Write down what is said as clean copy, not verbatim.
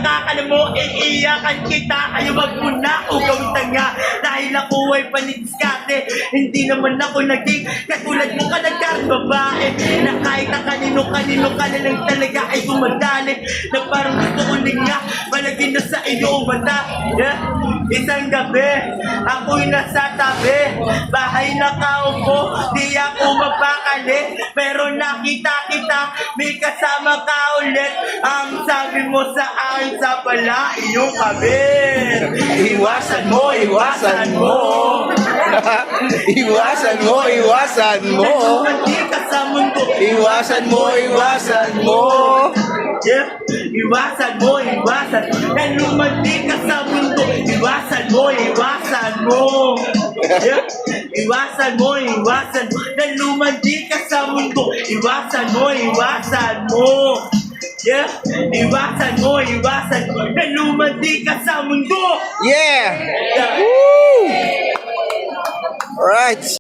nakakala mo, iiyakan kita. Kayo wag mo na ako gawin tanga. Dahil ako ay panidiskarte. Hindi naman ako naging katulad mo kalagang babae. Na kahit na kanino-kanino ka na lang talaga ay gumadali. Na parang gusto ko nga malagyan na sa iyong mata. Isang gabi, ako'y nasa tabi. Bahay nakaupo, di ako mapakali. Pero nakita kita, may kasama ka ulit. Ang sabi mo sa akin sa pala, iyong kabit. Iwasan mo, iwasan mo. Iwasan mo, iwasan mo. Hindi ka sa mundo. Iwasan mo, iwasan mo. Yeah. Iwasan mo, iwasan. Na lumandi ka sa mundo. Iwasan mo, iwasan mo. Yeah. Iwasan mo, iwasan. Na lumandi ka sa mundo. Iwasan mo, iwasan mo. Yeah. Iwasan mo, iwasan. Na lumandi ka sa mundo. Yeah! Yeah. Woo! Alright.